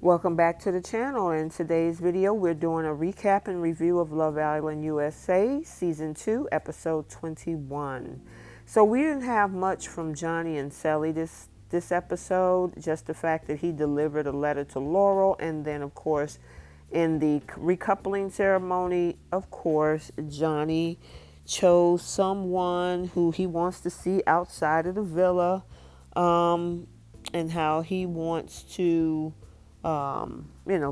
Welcome back to the channel. In today's video, we're doing a recap and review of Love Island USA Season 2, Episode 21. So we didn't have much from Johnny and Sally this episode, just the fact that he delivered a letter to Laurel, and then, of course, in the recoupling ceremony, of course, Johnny chose someone who he wants to see outside of the villa, and how he wants to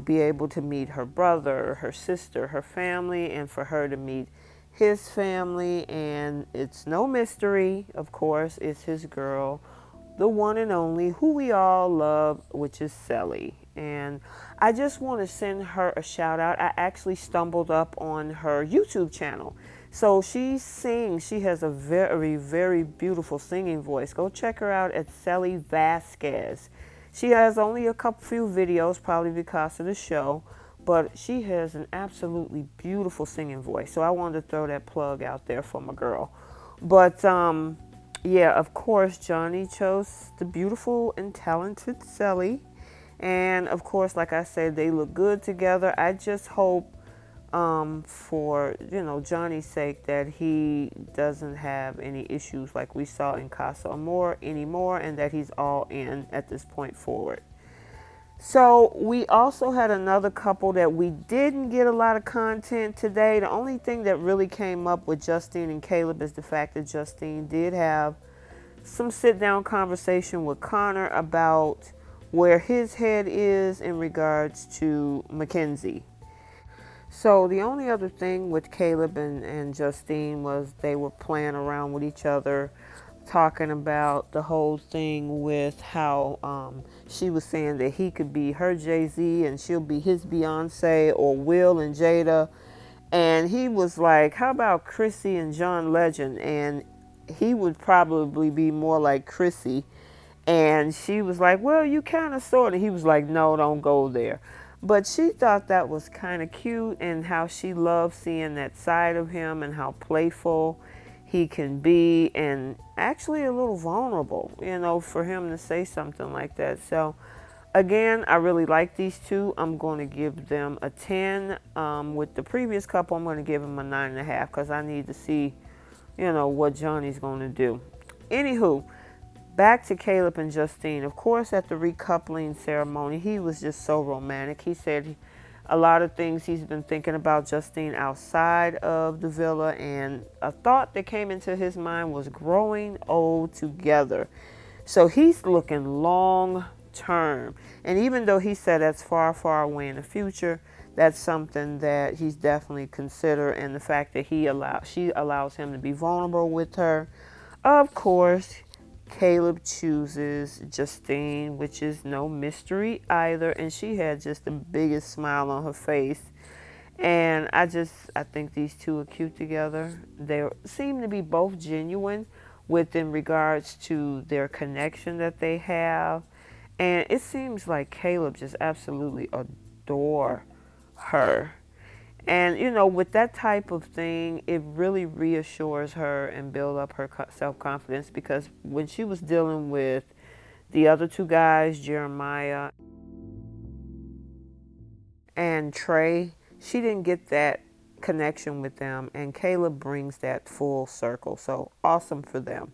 be able to meet her brother, her sister, her family, and for her to meet his family. And it's no mystery, of course, it's his girl, the one and only, who we all love, which is Sally. And I just want to send her a shout out. I actually stumbled up on her YouTube channel. So she sings. She has a very, very beautiful singing voice. Go check her out at Sally Vasquez. She has only a few videos, probably because of the show, but she has an absolutely beautiful singing voice. So I wanted to throw that plug out there for my girl. But yeah, of course, Johnny chose the beautiful and talented Sally. And of course, like I said, they look good together. I just hope for Johnny's sake that he doesn't have any issues like we saw in Casa Amor anymore, and that he's all in at this point forward. So we also had another couple that we didn't get a lot of content today. The only thing that really came up with Justine and Caleb is the fact that Justine did have some sit-down conversation with Connor about where his head is in regards to Mackenzie. So the only other thing with Caleb and Justine was they were playing around with each other, talking about the whole thing with how she was saying that he could be her Jay-Z and she'll be his Beyonce, or Will and Jada. And he was like, how about Chrissy and John Legend? And he would probably be more like Chrissy. And she was like, well, you kind of sort of. He was like, no, don't go there. But she thought that was kind of cute, and how she loved seeing that side of him and how playful he can be, and actually a little vulnerable, for him to say something like that. So again, I really like these two. I'm going to give them a 10. With the previous couple, I'm going to give them a 9.5 because I need to see, what Johnny's going to do. Anywho, back to Caleb and Justine. Of course, at the recoupling ceremony, he was just so romantic. He said a lot of things he's been thinking about Justine outside of the villa, and a thought that came into his mind was growing old together. So he's looking long term. And even though he said that's far, far away in the future, that's something that he's definitely considered. And the fact that she allows him to be vulnerable with her. Of course, Caleb chooses Justine, which is no mystery either, and she had just the biggest smile on her face. And I think these two are cute together. They seem to be both genuine in regards to their connection that they have. And it seems like Caleb just absolutely adore her. And, with that type of thing, it really reassures her and builds up her self-confidence, because when she was dealing with the other two guys, Jeremiah and Trey, she didn't get that connection with them, and Caleb brings that full circle. So awesome for them.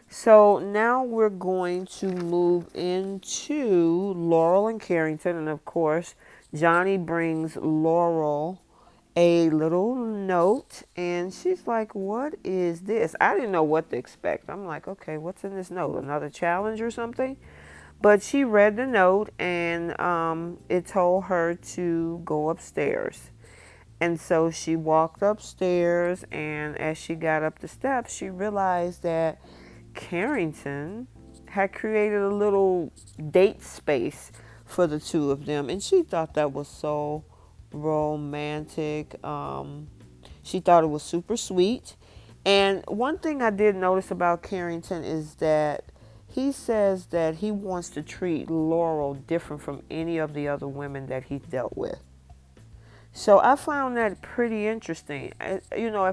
So now we're going to move into Laurel and Carrington, and of course, Johnny brings Laurel a little note, and she's like, what is this? I didn't know what to expect. I'm like, okay, what's in this note? Another challenge or something? But she read the note, and it told her to go upstairs. And so she walked upstairs, and as she got up the steps, she realized that Carrington had created a little date space for the two of them, and she thought that was so romantic. She thought it was super sweet. And one thing I did notice about Carrington is that he says that he wants to treat Laurel different from any of the other women that he dealt with. So I found that pretty interesting. At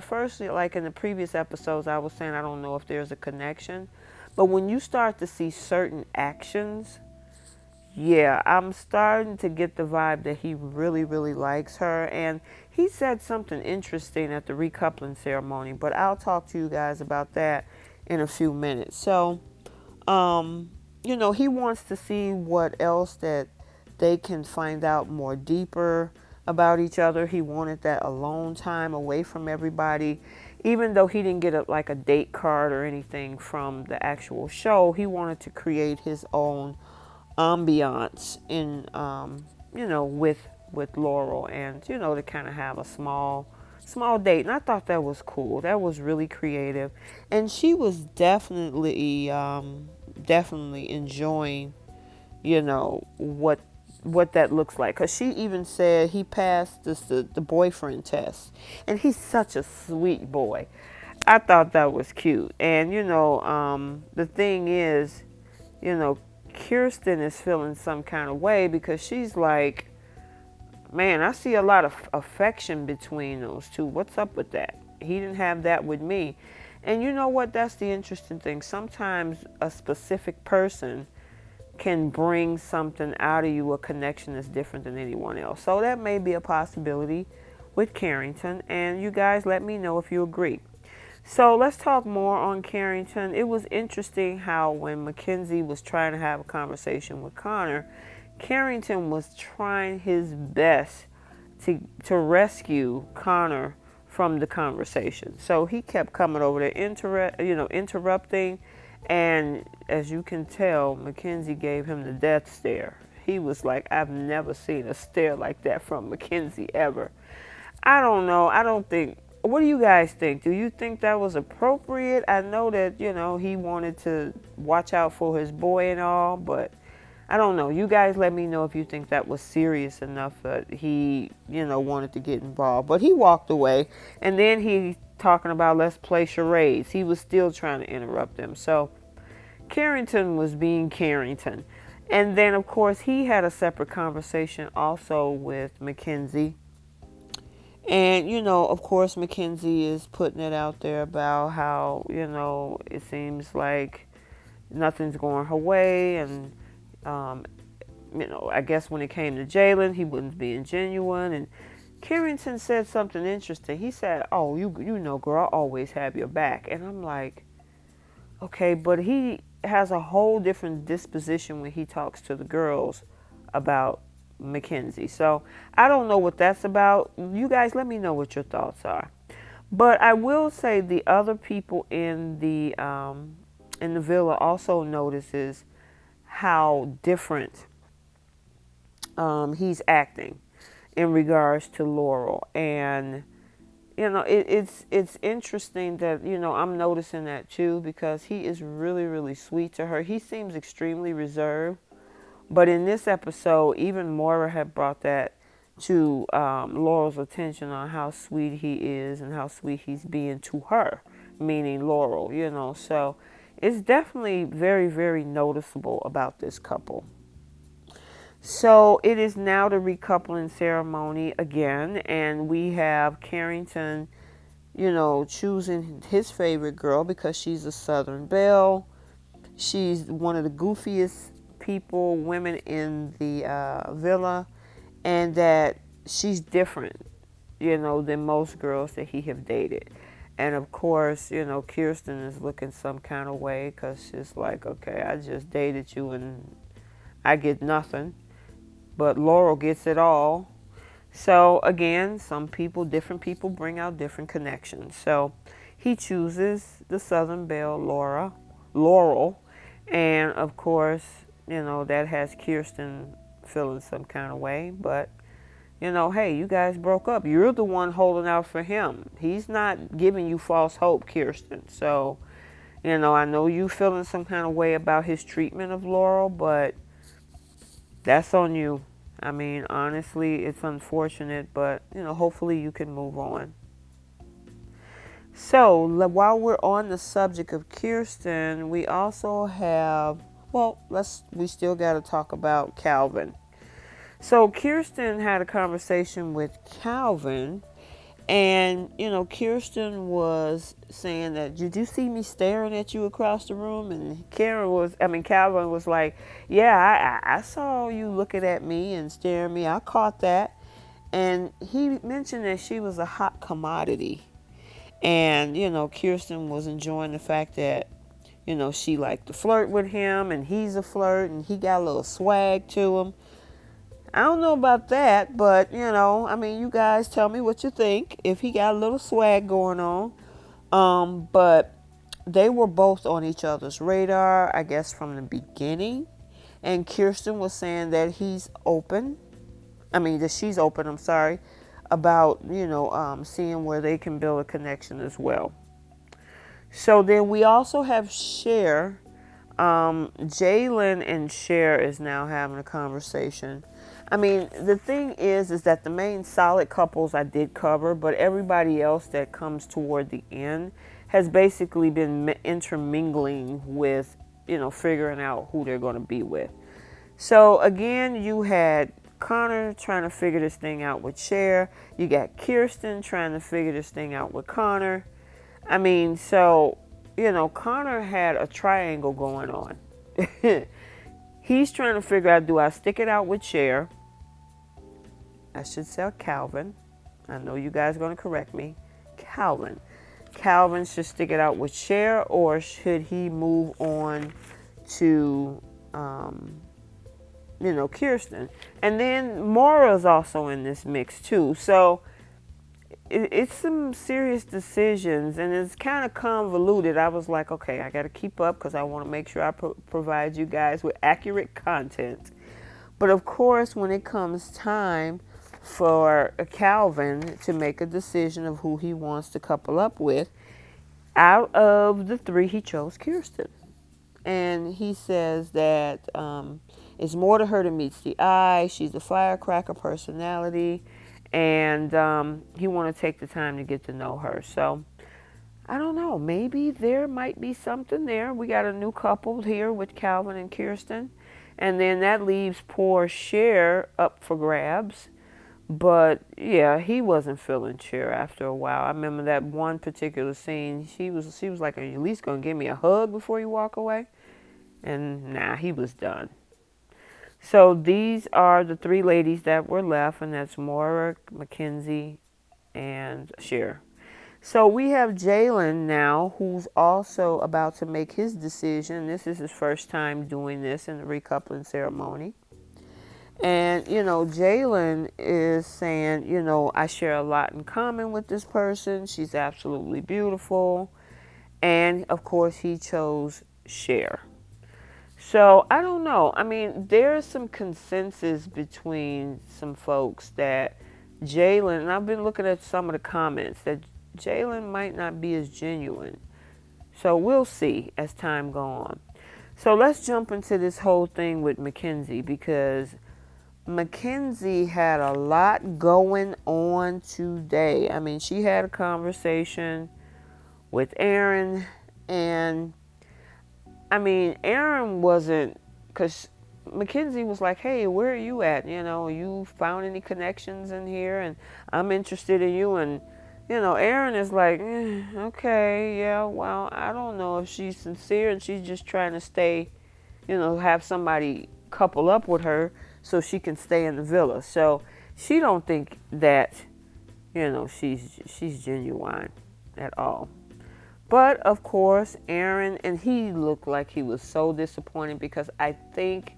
first, like in the previous episodes, I was saying I don't know if there's a connection. But when you start to see certain actions, yeah, I'm starting to get the vibe that he really, really likes her. And he said something interesting at the recoupling ceremony, but I'll talk to you guys about that in a few minutes. So, um, he wants to see what else that they can find out more deeper about each other. He wanted that alone time away from everybody. Even though he didn't get like a date card or anything from the actual show, he wanted to create his own ambiance in with Laurel, and to kind of have a small date. And I thought that was cool. That was really creative, and she was definitely enjoying what that looks like, because she even said he passed the boyfriend test, and he's such a sweet boy. I thought that was cute. And the thing is, you know, Kirsten is feeling some kind of way, because she's like, man, I see a lot of affection between those two. What's up with that? He didn't have that with me. And you know what? That's the interesting thing. Sometimes a specific person can bring something out of you, a connection that's different than anyone else. So that may be a possibility with Carrington. And you guys let me know if you agree. So let's talk more on Carrington. It was interesting how when Mackenzie was trying to have a conversation with Connor, Carrington was trying his best to rescue Connor from the conversation. So he kept coming over there, interrupting. And as you can tell, Mackenzie gave him the death stare. He was like, I've never seen a stare like that from Mackenzie ever. I don't know. I don't think. What do you guys think? Do you think that was appropriate? I know that, he wanted to watch out for his boy and all, but I don't know. You guys let me know if you think that was serious enough that he, wanted to get involved. But he walked away, and then he talking about let's play charades. He was still trying to interrupt them. So Carrington was being Carrington. And then, of course, he had a separate conversation also with Mackenzie. And, of course, Mackenzie is putting it out there about how, it seems like nothing's going her way. And, I guess when it came to Jalen, he wasn't being genuine. And Carrington said something interesting. He said, oh, you know, girl, I always have your back. And I'm like, okay, but he has a whole different disposition when he talks to the girls about Mackenzie. So I don't know what that's about. You guys let me know what your thoughts are. But I will say the other people in the villa also notices how different he's acting in regards to Laurel. And it's interesting that I'm noticing that too, because he is really, really sweet to her. He seems extremely reserved. But in this episode, even Moira had brought that to Laurel's attention on how sweet he is and how sweet he's being to her, meaning Laurel, So it's definitely very, very noticeable about this couple. So it is now the recoupling ceremony again, and we have Carrington, choosing his favorite girl because she's a Southern belle. She's one of the goofiest women in the villa, and that she's different, than most girls that he have dated. And of course, Kirsten is looking some kind of way, because she's like, okay, I just dated you and I get nothing, but Laurel gets it all. So again, different people bring out different connections. So he chooses the Southern belle, Laurel, and of course, that has Kirsten feeling some kind of way. But, hey, you guys broke up. You're the one holding out for him. He's not giving you false hope, Kirsten. So, I know you feeling some kind of way about his treatment of Laurel, but that's on you. I mean, honestly, it's unfortunate, but, hopefully you can move on. So, while we're on the subject of Kirsten, we also have, we still got to talk about Calvin. So Kirsten had a conversation with Calvin, And, Kirsten was saying that, did you see me staring at you across the room? And Calvin was like, yeah, I saw you looking at me and staring at me. I caught that. And he mentioned that she was a hot commodity. And, Kirsten was enjoying the fact that, she liked to flirt with him and he's a flirt and he got a little swag to him. I don't know about that, but you guys tell me what you think if he got a little swag going on. But they were both on each other's radar, I guess, from the beginning. And Kirsten was saying that he's open. That she's open, I'm sorry, about, seeing where they can build a connection as well. So then we also have Cher. Jalen and Cher is now having a conversation. The thing is that the main solid couples I did cover, but everybody else that comes toward the end has basically been intermingling with, figuring out who they're going to be with. So again, you had Connor trying to figure this thing out with Cher. You got Kirsten trying to figure this thing out with Connor. Connor had a triangle going on. He's trying to figure out, do I stick it out with Cher? I should say Calvin. I know you guys are going to correct me. Calvin. Calvin should stick it out with Cher, or should he move on to, Kirsten? And then Moira's also in this mix too. So it's some serious decisions, and it's kind of convoluted. I was like, okay, I got to keep up because I want to make sure I provide you guys with accurate content. But of course, when it comes time for Calvin to make a decision of who he wants to couple up with, out of the three, he chose Kirsten. And he says that it's more to her than meets the eye. She's a firecracker personality. And he want to take the time to get to know her. So, I don't know. Maybe there might be something there. We got a new couple here with Calvin and Kirsten. And then that leaves poor Cher up for grabs. But, yeah, he wasn't feeling Cher after a while. I remember that one particular scene. She was like, are you at least going to give me a hug before you walk away? And, nah, he was done. So these are the three ladies that were left, and that's Moira, Mackenzie, and Cher. So we have Jalen now, who's also about to make his decision. This is his first time doing this in the recoupling ceremony. And, Jalen is saying, I share a lot in common with this person. She's absolutely beautiful. And, of course, he chose Cher. So, I don't know. There's some consensus between some folks that Jalen, and I've been looking at some of the comments, that Jalen might not be as genuine. So, we'll see as time goes on. So, let's jump into this whole thing with Mackenzie, because Mackenzie had a lot going on today. She had a conversation with Aaron, and Aaron wasn't, because Mackenzie was like, hey, where are you at? You found any connections in here? And I'm interested in you. And, Aaron is like, okay, yeah, well, I don't know if she's sincere and she's just trying to stay, have somebody couple up with her so she can stay in the villa. So she don't think that, she's genuine at all. But, of course, Aaron, and he looked like he was so disappointed because I think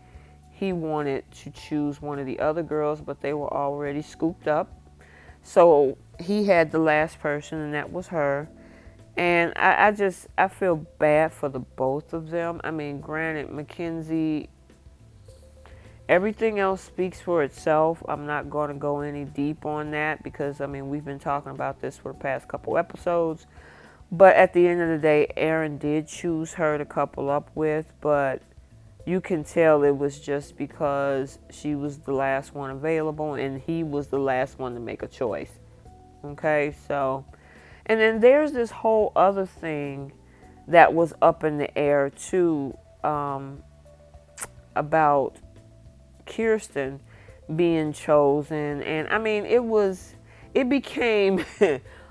he wanted to choose one of the other girls, but they were already scooped up. So he had the last person, and that was her. And I feel bad for the both of them. Granted, Mackenzie, everything else speaks for itself. I'm not going to go any deep on that because, we've been talking about this for the past couple episodes. But at the end of the day, Aaron did choose her to couple up with, but you can tell it was just because she was the last one available and he was the last one to make a choice. Okay, so, and then there's this whole other thing that was up in the air too, about Kirsten being chosen. And it became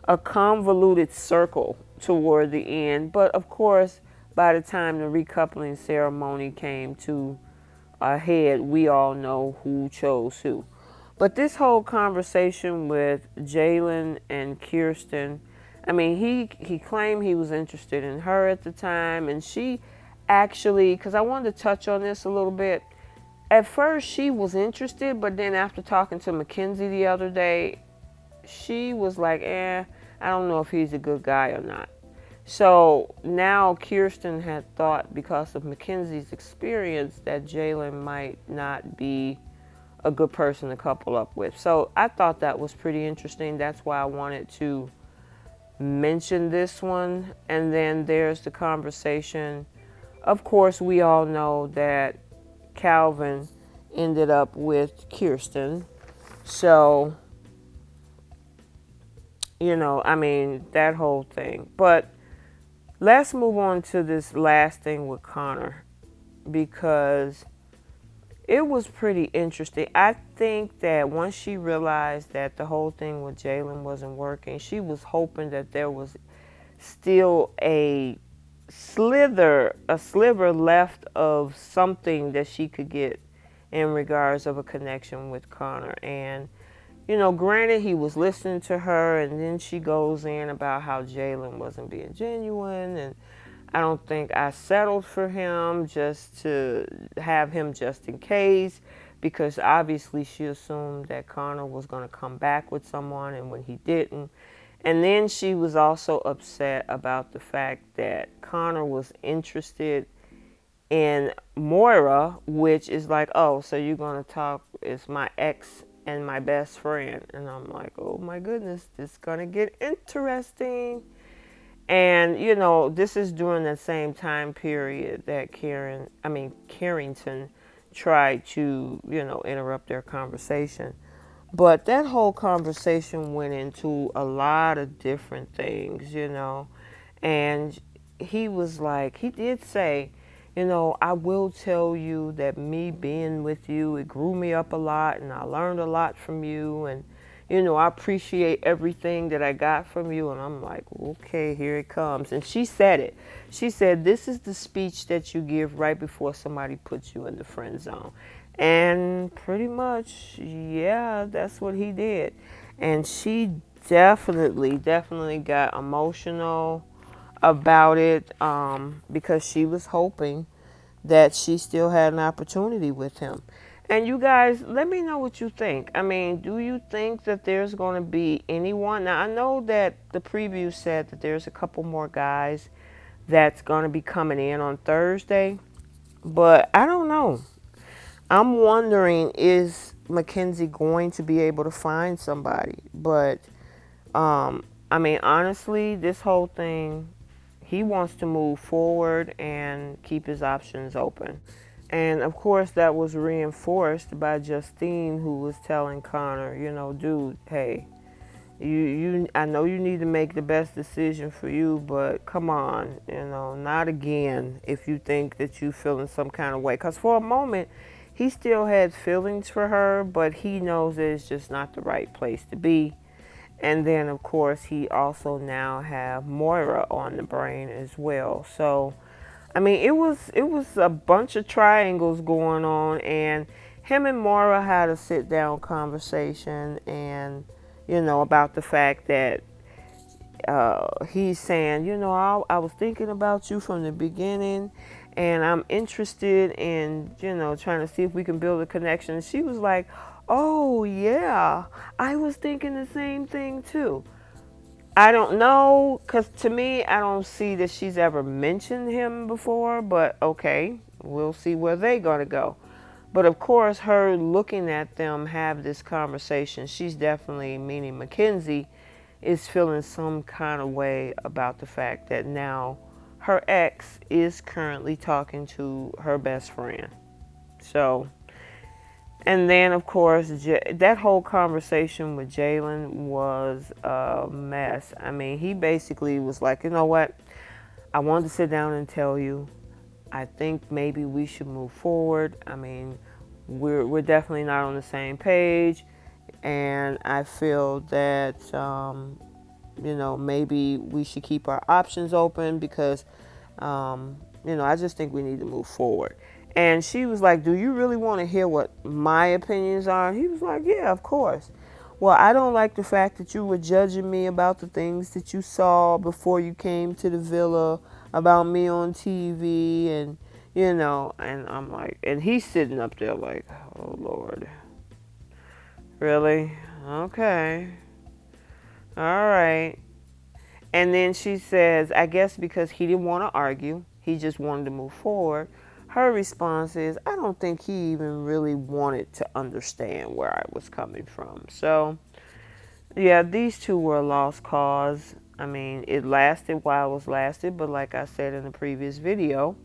a convoluted circle toward the end. But of course, by the time the recoupling ceremony came to a head, we all know who chose who. But this whole conversation with Jalen and Kirsten, I mean, he claimed he was interested in her at the time, and she actually, because I wanted to touch on this a little bit. At first, she was interested, but then after talking to Mackenzie the other day, she was like, I don't know if he's a good guy or not. So now Kirsten had thought, because of Mackenzie's experience, that Jalen might not be a good person to couple up with. So I thought that was pretty interesting. That's why I wanted to mention this one. And then there's the conversation. Of course, we all know that Calvin ended up with Kirsten. So, you know, I mean, that whole thing. But let's move on to this last thing with Connor, because it was pretty interesting. I think that once she realized that the whole thing with Jalen wasn't working, she was hoping that there was still a sliver left of something that she could get in regards of a connection with Connor. And, you know, granted, he was listening to her, and then she goes in about how Jalen wasn't being genuine, and I don't think I settled for him just to have him just in case, because obviously she assumed that Connor was going to come back with someone, and when he didn't. And then she was also upset about the fact that Connor was interested in Moira, which is like, oh, so you're going to talk, it's my ex and my best friend. And I'm like, oh my goodness, this is going to get interesting. And, you know, this is during the same time period that Carrington tried to, you know, interrupt their conversation. But that whole conversation went into a lot of different things, you know. And he was like, he did say, you know, I will tell you that me being with you, it grew me up a lot, and I learned a lot from you, and you know, I appreciate everything that I got from you. And I'm like, okay, here it comes. And she said it. She said, this is the speech that you give right before somebody puts you in the friend zone. And pretty much, yeah, that's what he did. And she definitely got emotional about it, because she was hoping that she still had an opportunity with him. And you guys, let me know what you think. I mean, do you think that there's going to be anyone? Now, I know that the preview said that there's a couple more guys that's going to be coming in on Thursday, but I don't know. I'm wondering, is Mackenzie going to be able to find somebody? But, I mean, honestly, this whole thing, he wants to move forward and keep his options open. And of course, that was reinforced by Justine, who was telling Connor, you know, dude, hey, I know you need to make the best decision for you, but come on, you know, not again if you think that you feeling some kind of way. Because for a moment, he still had feelings for her, but he knows that it's just not the right place to be. And then, of course, he also now have Moira on the brain as well. So, I mean, it was a bunch of triangles going on, and him and Moira had a sit-down conversation, and, you know, about the fact that he's saying, you know, I was thinking about you from the beginning, and I'm interested in, you know, trying to see if we can build a connection. And she was like, oh, yeah, I was thinking the same thing, too. I don't know, because to me, I don't see that she's ever mentioned him before, but okay, we'll see where they're going to go. But of course, her looking at them have this conversation, she's definitely, meaning Mackenzie, is feeling some kind of way about the fact that now her ex is currently talking to her best friend. So, and then, of course, that whole conversation with Jalen was a mess. I mean, he basically was like, you know what? I wanted to sit down and tell you, I think maybe we should move forward. I mean, we're definitely not on the same page. And I feel that, maybe we should keep our options open because, I just think we need to move forward. And she was like, do you really want to hear what my opinions are? And he was like, yeah, of course. Well, I don't like the fact that you were judging me about the things that you saw before you came to the villa, about me on TV, and, and I'm like, and he's sitting up there like, oh, Lord. Really? Okay. All right. And then she says, I guess because he didn't want to argue, he just wanted to move forward. Her response is, I don't think he even really wanted to understand where I was coming from. So, yeah, these two were a lost cause. I mean, it lasted while it was lasted, but like I said in the previous video,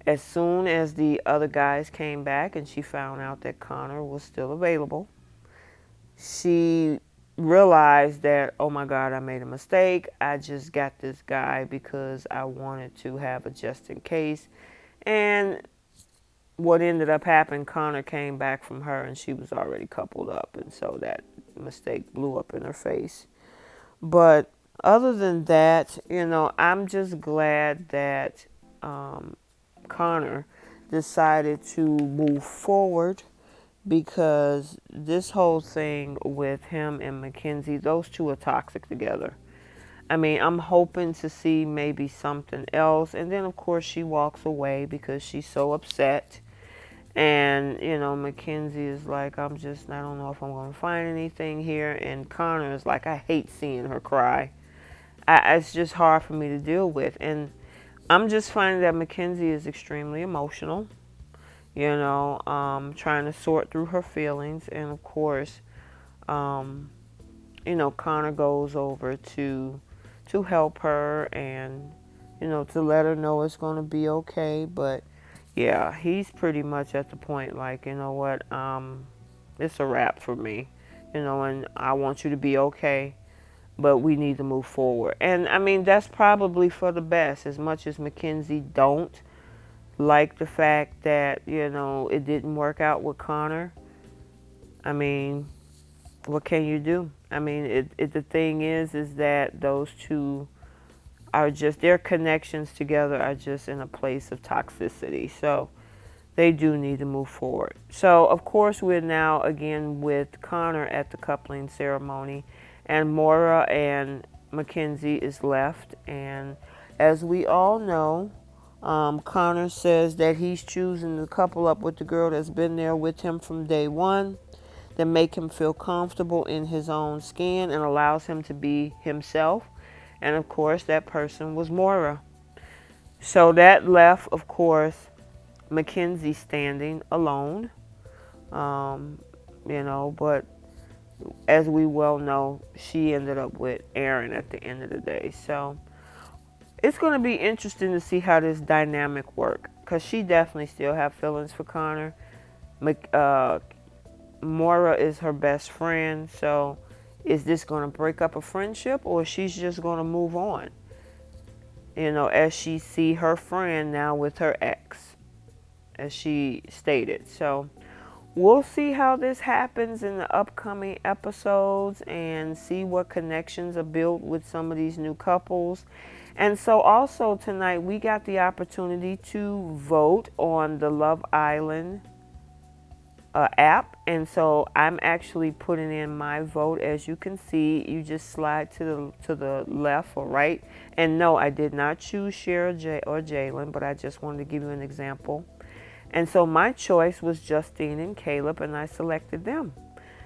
as soon as the other guys came back and she found out that Connor was still available, she realized that, oh my God, I made a mistake. I just got this guy because I wanted to have a just in case. And what ended up happening, Connor came back from her and she was already coupled up. And so that mistake blew up in her face. But other than that, I'm just glad that Connor decided to move forward, because this whole thing with him and Mackenzie, those two are toxic together. I mean, I'm hoping to see maybe something else. And then, of course, she walks away because she's so upset. And, Mackenzie is like, I don't know if I'm going to find anything here. And Connor is like, I hate seeing her cry. It's just hard for me to deal with. And I'm just finding that Mackenzie is extremely emotional. Trying to sort through her feelings. And of course, Connor goes over to help her and, to let her know it's going to be okay. But yeah, he's pretty much at the point like, you know what, it's a wrap for me, and I want you to be okay, but we need to move forward. And I mean, that's probably for the best, as much as Mackenzie don't like the fact that, it didn't work out with Connor. I mean, what can you do? I mean, the thing is that those two are just, their connections together are just in a place of toxicity. So they do need to move forward. So, of course, we're now again with Connor at the coupling ceremony, and Moira and Mackenzie is left. And as we all know, Connor says that he's choosing to couple up with the girl that's been there with him from day one, that make him feel comfortable in his own skin and allows him to be himself. And of course, that person was Moira. So that left, of course, Mackenzie standing alone. But as we well know, she ended up with Aaron at the end of the day. So it's going to be interesting to see how this dynamic works, because she definitely still have feelings for Connor. Moira is her best friend, so is this going to break up a friendship, or she's just going to move on? As she see her friend now with her ex, as she stated. So we'll see how this happens in the upcoming episodes and see what connections are built with some of these new couples. And so also tonight we got the opportunity to vote on the Love Island app. And so I'm actually putting in my vote. As you can see, you just slide to the left or right. And no, I did not choose Cher or Jalen, but I just wanted to give you an example. And so my choice was Justine and Caleb, and I selected them.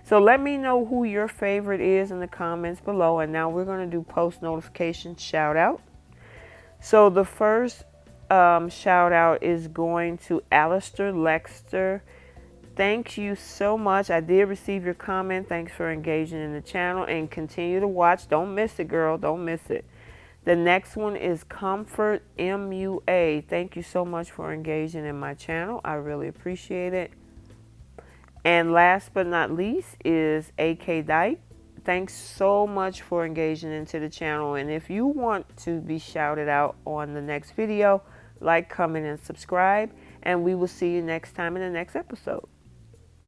So let me know who your favorite is in the comments below. And now we're going to do post notification shout out. So the first shout out is going to Alistair Lexter. Thank you so much. I did receive your comment. Thanks for engaging in the channel, and continue to watch. Don't miss it, girl. Don't miss it. The next one is Comfort MUA. Thank you so much for engaging in my channel. I really appreciate it. And last but not least is AK Dyke. Thanks so much for engaging into the channel. And if you want to be shouted out on the next video, like, comment, and subscribe. And we will see you next time in the next episode.